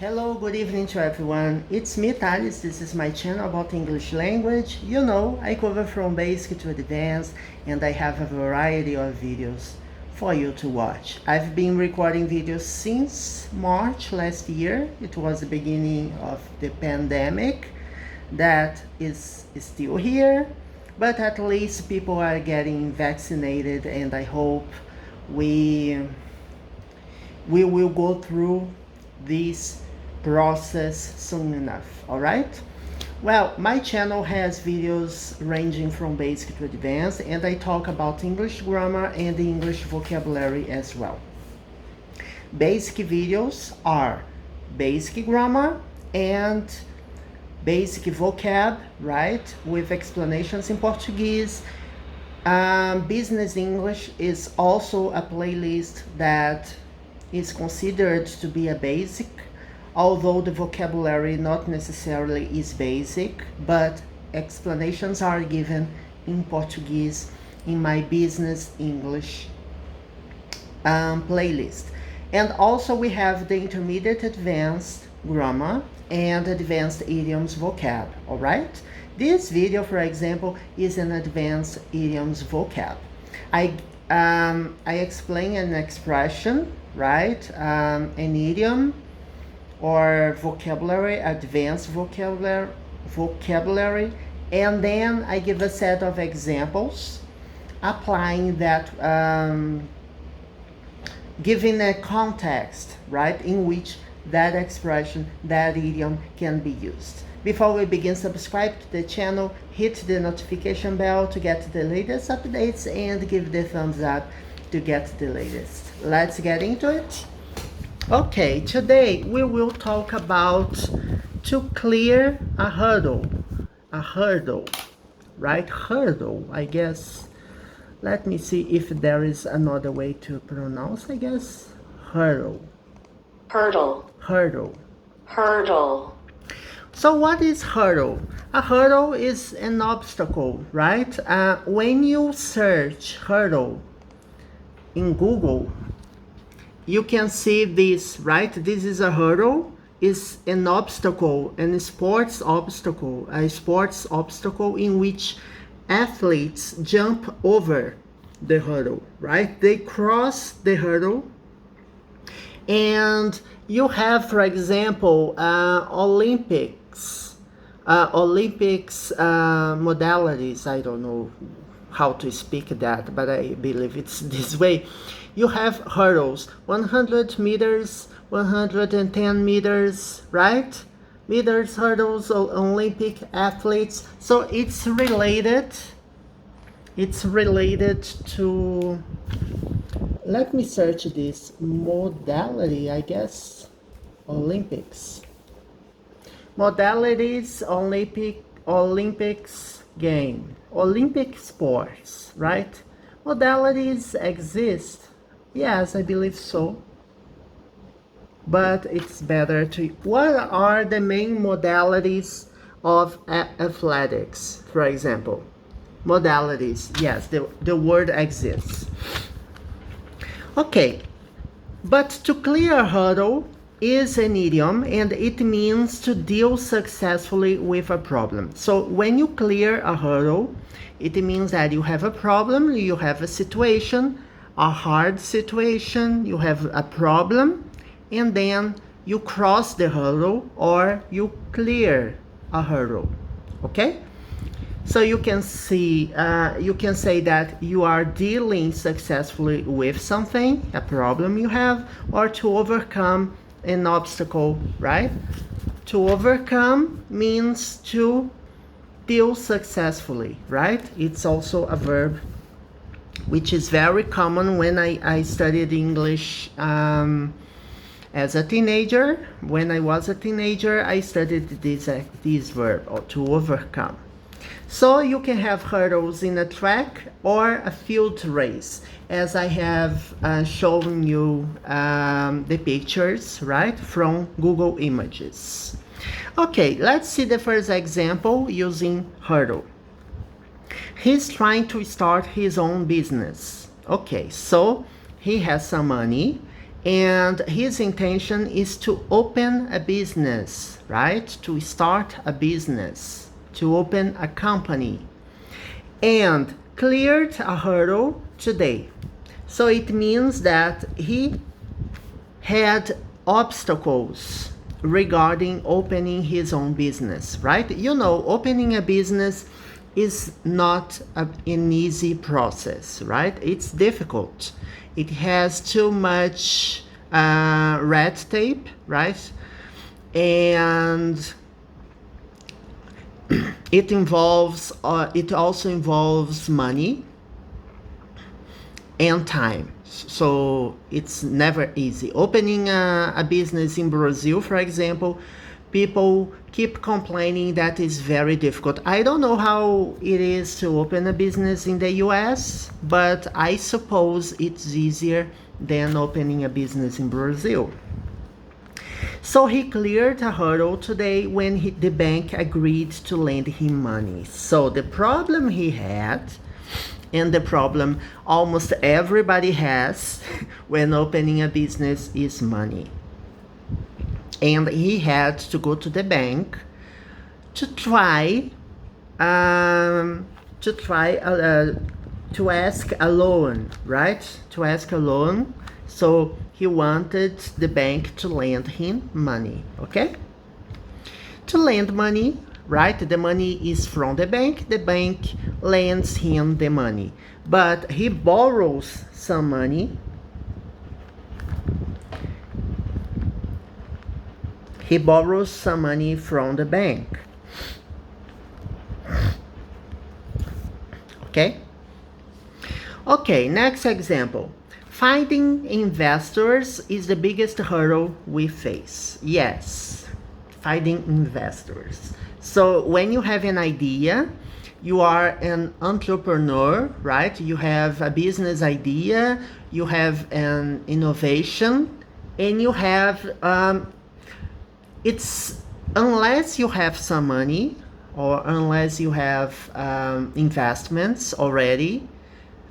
Hello, good evening to everyone. It's me, Thales. This is my channel about English language. You know, I cover from basic to advanced, and I have a variety of videos for you to watch. I've been recording videos since March last year. It was the beginning of the pandemic that is still here, but at least people are getting vaccinated, and I hope we will go through this process soon enough. All right, well, my channel has videos ranging from basic to advanced, and I talk about English grammar and English vocabulary as well. Basic videos are basic grammar and basic vocab, right, with explanations in Portuguese. Business English is also a playlist that is considered to be a basic, although the vocabulary not necessarily is basic, but explanations are given in Portuguese in my Business English playlist. And also we have the intermediate advanced grammar and advanced idioms vocab. All right, this video, for example, is an advanced idioms vocab. I explain an expression, right, an idiom or vocabulary, advanced vocabulary, and then I give a set of examples applying that, giving a context, right, in which that expression, that idiom can be used. Before we begin, subscribe to the channel, hit the notification bell to get the latest updates, and give the thumbs up to get the latest. Let's get into it. Okay, today we will talk about to clear a hurdle, right? Hurdle, I guess. Let me see if there is another way to pronounce, I guess. Hurdle. Hurdle. So what is hurdle? A hurdle is an obstacle, right? When you search hurdle in Google, you can see this, right? This is a hurdle, is an obstacle, a sports obstacle in which athletes jump over the hurdle, right? They cross the hurdle. And you have, for example, Olympics modalities. I don't know how to speak that, but I believe it's this way. You have hurdles, 100 meters, 110 meters, right? Meters, hurdles, Olympic athletes. So it's related to, let me search this modality, I guess. Olympics. Modalities, Olympics game. Olympic sports, right? Modalities exist. Yes, I believe so. But it's better to... What are the main modalities of athletics, for example? Modalities, yes, the word exists. Okay, but to clear a hurdle is an idiom, and it means to deal successfully with a problem. So when you clear a hurdle, it means that you have a problem, you have a situation, a hard situation, you have a problem, and then you cross the hurdle or you clear a hurdle. Okay? So you can see, you can say that you are dealing successfully with something, a problem you have, or to overcome an obstacle, right? To overcome means to deal successfully, right? It's also a verb which is very common when I studied English as a teenager. When I was a teenager, I studied this verb, or to overcome. So you can have hurdles in a track or a field race, as I have shown you the pictures, right, from Google Images. Okay, let's see the first example using hurdle. He's trying to start his own business. Okay, so he has some money and his intention is to open a business, right? To start a business, to open a company, and cleared a hurdle today. So it means that he had obstacles regarding opening his own business, right? You know, opening a business is not an easy process, right? It's difficult. It has too much red tape, right? And it also involves money and time. So it's never easy. Opening a business in Brazil, for example, people keep complaining that it's very difficult. I don't know how it is to open a business in the US, but I suppose it's easier than opening a business in Brazil. So he cleared a hurdle today when the bank agreed to lend him money. So the problem he had, and the problem almost everybody has when opening a business, is money. And he had to go to the bank to try to ask a loan, right? To ask a loan. So he wanted the bank to lend him money, okay? To lend money, right? The money is from the bank lends him the money. But he borrows some money. He borrows some money from the bank. Okay? Okay, next example. Finding investors is the biggest hurdle we face. Yes, finding investors. So when you have an idea, you are an entrepreneur, right? You have a business idea, you have an innovation, and you have, unless you have some money or unless you have investments already,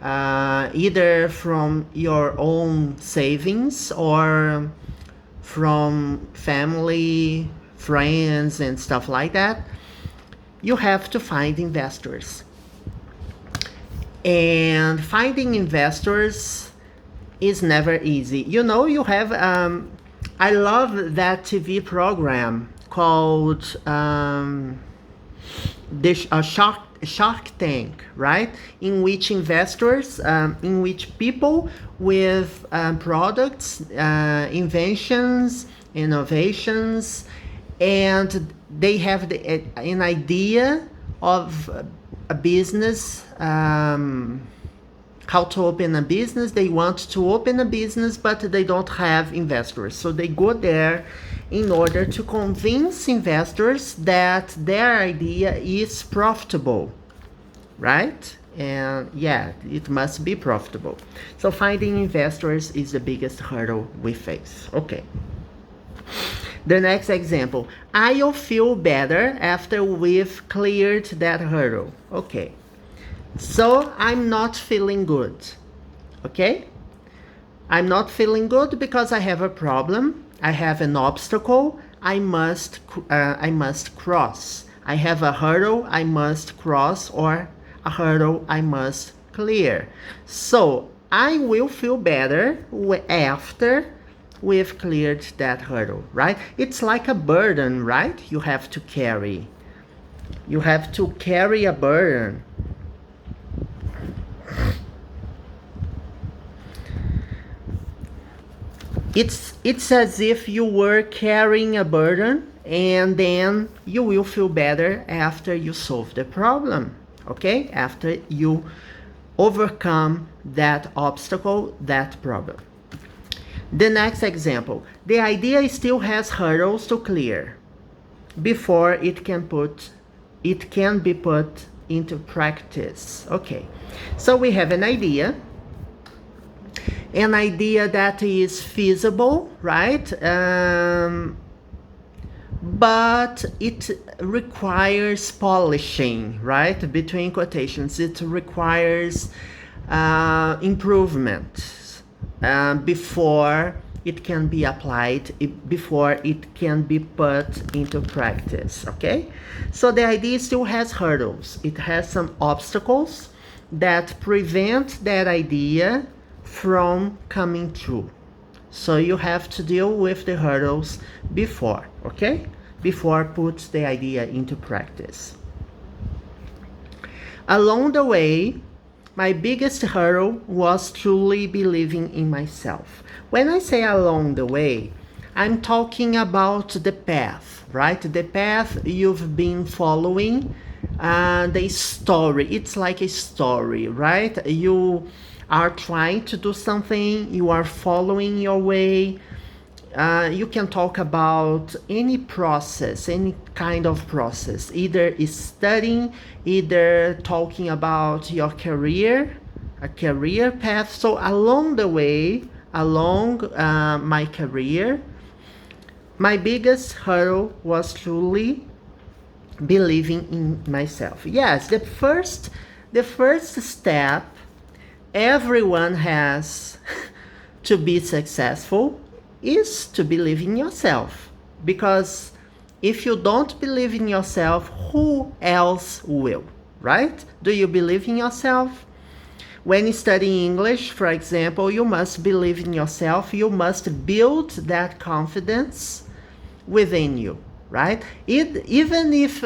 either from your own savings or from family, friends, and stuff like that, you have to find investors. And finding investors is never easy. You know, you have, I love that TV program called Shark Tank, right? In which investors, in which people with products, inventions, innovations, and they have an idea of a business, how to open a business. They want to open a business, but they don't have investors. So they go there in order to convince investors that their idea is profitable, right? And yeah, it must be profitable. So finding investors is the biggest hurdle we face. Okay. The next example, I'll feel better after we've cleared that hurdle. Okay. So I'm not feeling good. Okay? I'm not feeling good because I have a problem. I have an obstacle I must cross. I have a hurdle I must cross, or a hurdle I must clear. So I will feel better after we've cleared that hurdle, right? It's like a burden, right? You have to carry. You have to carry a burden. It's as if you were carrying a burden, and then you will feel better after you solve the problem, okay? After you overcome that obstacle, that problem. The next example, the idea still has hurdles to clear before it can be put into practice. Okay, so we have an idea that is feasible, right? But it requires polishing, right? Between quotations, it requires improvement before it can be applied, before it can be put into practice, okay? So the idea still has hurdles. It has some obstacles that prevent that idea from coming true. So you have to deal with the hurdles before, okay? Before put the idea into practice. Along the way, my biggest hurdle was truly believing in myself. When I say along the way, I'm talking about the path, right? The path you've been following, the story. It's like a story, right? You are trying to do something, you are following your way. You can talk about any process, any kind of process, either studying, either talking about your career, a career path. So along the way, along my career, my biggest hurdle was truly believing in myself. Yes, the first step everyone has to be successful is to believe in yourself, because if you don't believe in yourself, who else will, right? Do you believe in yourself? When studying English, for example, you must believe in yourself. You must build that confidence within you, right? Even if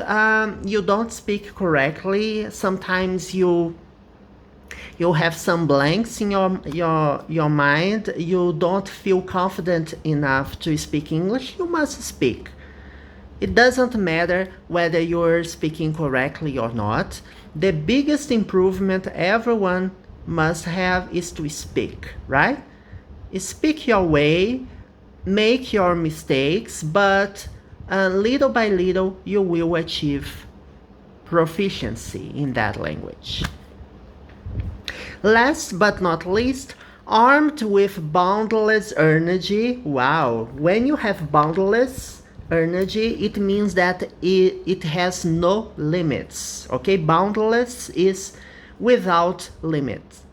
you don't speak correctly, sometimes you have some blanks in your mind, you don't feel confident enough to speak English, you must speak. It doesn't matter whether you're speaking correctly or not. The biggest improvement everyone must have is to speak, right? Speak your way, make your mistakes, but little by little you will achieve proficiency in that language. Last but not least, armed with boundless energy. Wow, when you have boundless energy, it means that it has no limits, okay? Boundless is without limits.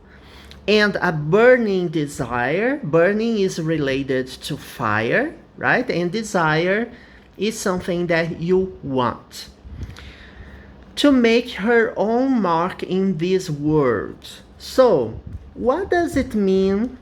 And a burning desire, burning is related to fire, right? And desire is something that you want. To make her own mark in this world. So, what does it mean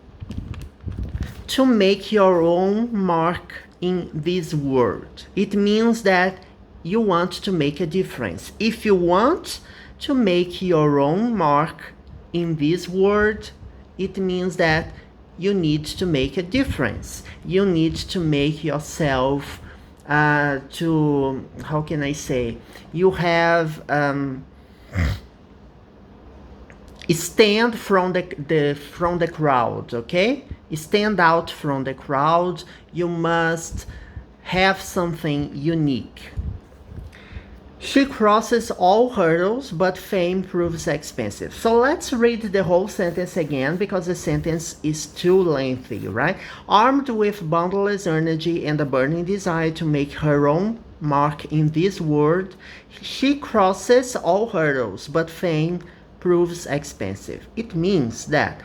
to make your own mark in this world? It means that you want to make a difference. If you want to make your own mark in this world, it means that you need to make a difference. You need to make yourself how can I say? You have stand from the crowd, okay? Stand out from the crowd. You must have something unique. She crosses all hurdles, but fame proves expensive. So let's read the whole sentence again, because the sentence is too lengthy, right? Armed with boundless energy and a burning desire to make her own mark in this world, she crosses all hurdles, but fame proves expensive. It means that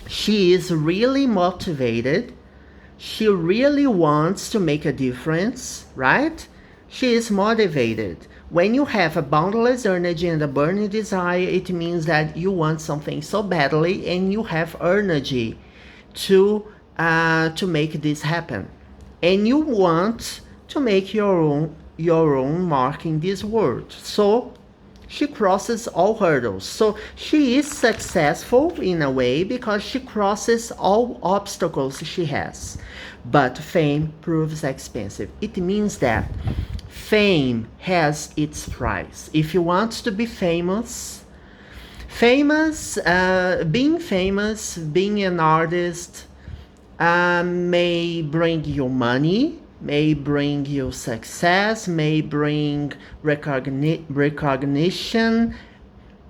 she is really motivated. She really wants to make a difference, right? She is motivated. When you have a boundless energy and a burning desire, it means that you want something so badly and you have energy to make this happen. And you want to make your own mark in this world. So she crosses all hurdles. So she is successful in a way because she crosses all obstacles she has. But fame proves expensive. It means that fame has its price. If you want to be famous, being an artist may bring you money, may bring you success, may bring recognition.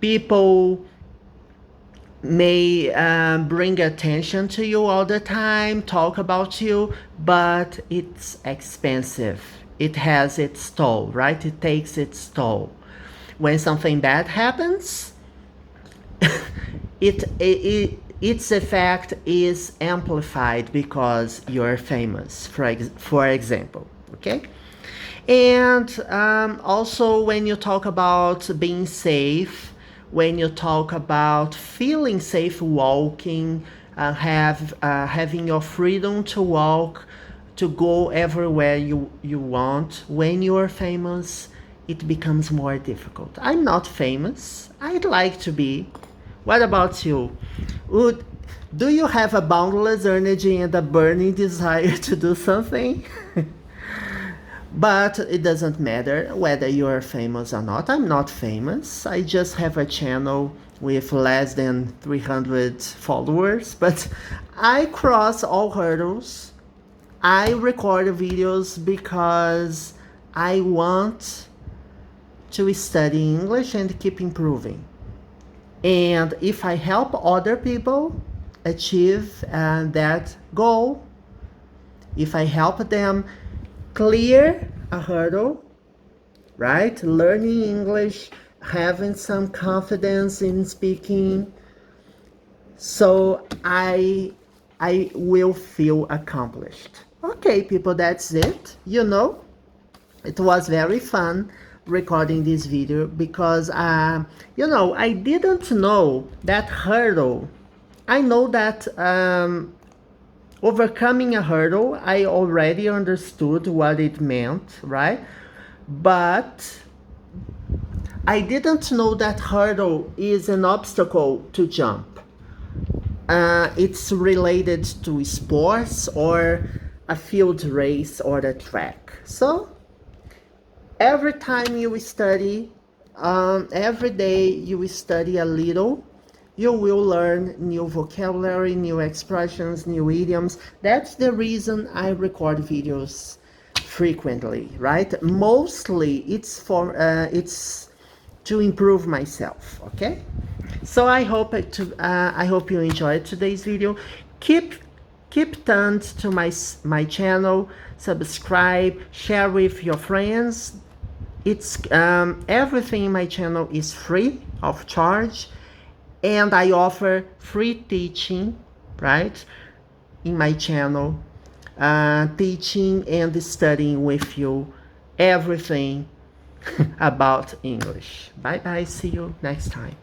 People may bring attention to you all the time, talk about you, but it's expensive. It has its toll, right? It takes its toll. When something bad happens, its effect is amplified because you're famous, for example, okay? And also when you talk about being safe, when you talk about feeling safe walking, having your freedom to walk, to go everywhere you want, when you are famous, it becomes more difficult. I'm not famous. I'd like to be. What about you? Do you have a boundless energy and a burning desire to do something? But it doesn't matter whether you are famous or not. I'm not famous. I just have a channel with less than 300 followers, but I cross all hurdles. I record videos because I want to study English and keep improving. And if I help other people achieve that goal, if I help them clear a hurdle, right? Learning English, having some confidence in speaking, so I will feel accomplished. Okay, people, that's it. You know, it was very fun recording this video because, you know, I didn't know that hurdle. I know that overcoming a hurdle, I already understood what it meant, right? But I didn't know that hurdle is an obstacle to jump. It's related to sports or a field race or a track. So every time you study, every day you study a little, you will learn new vocabulary, new expressions, new idioms. That's the reason I record videos frequently, right? Mostly it's to improve myself, okay? So I hope you enjoyed today's video. Keep tuned to my channel, subscribe, share with your friends. It's everything in my channel is free of charge. And I offer free teaching, right, in my channel, teaching and studying with you everything about English. Bye bye, see you next time.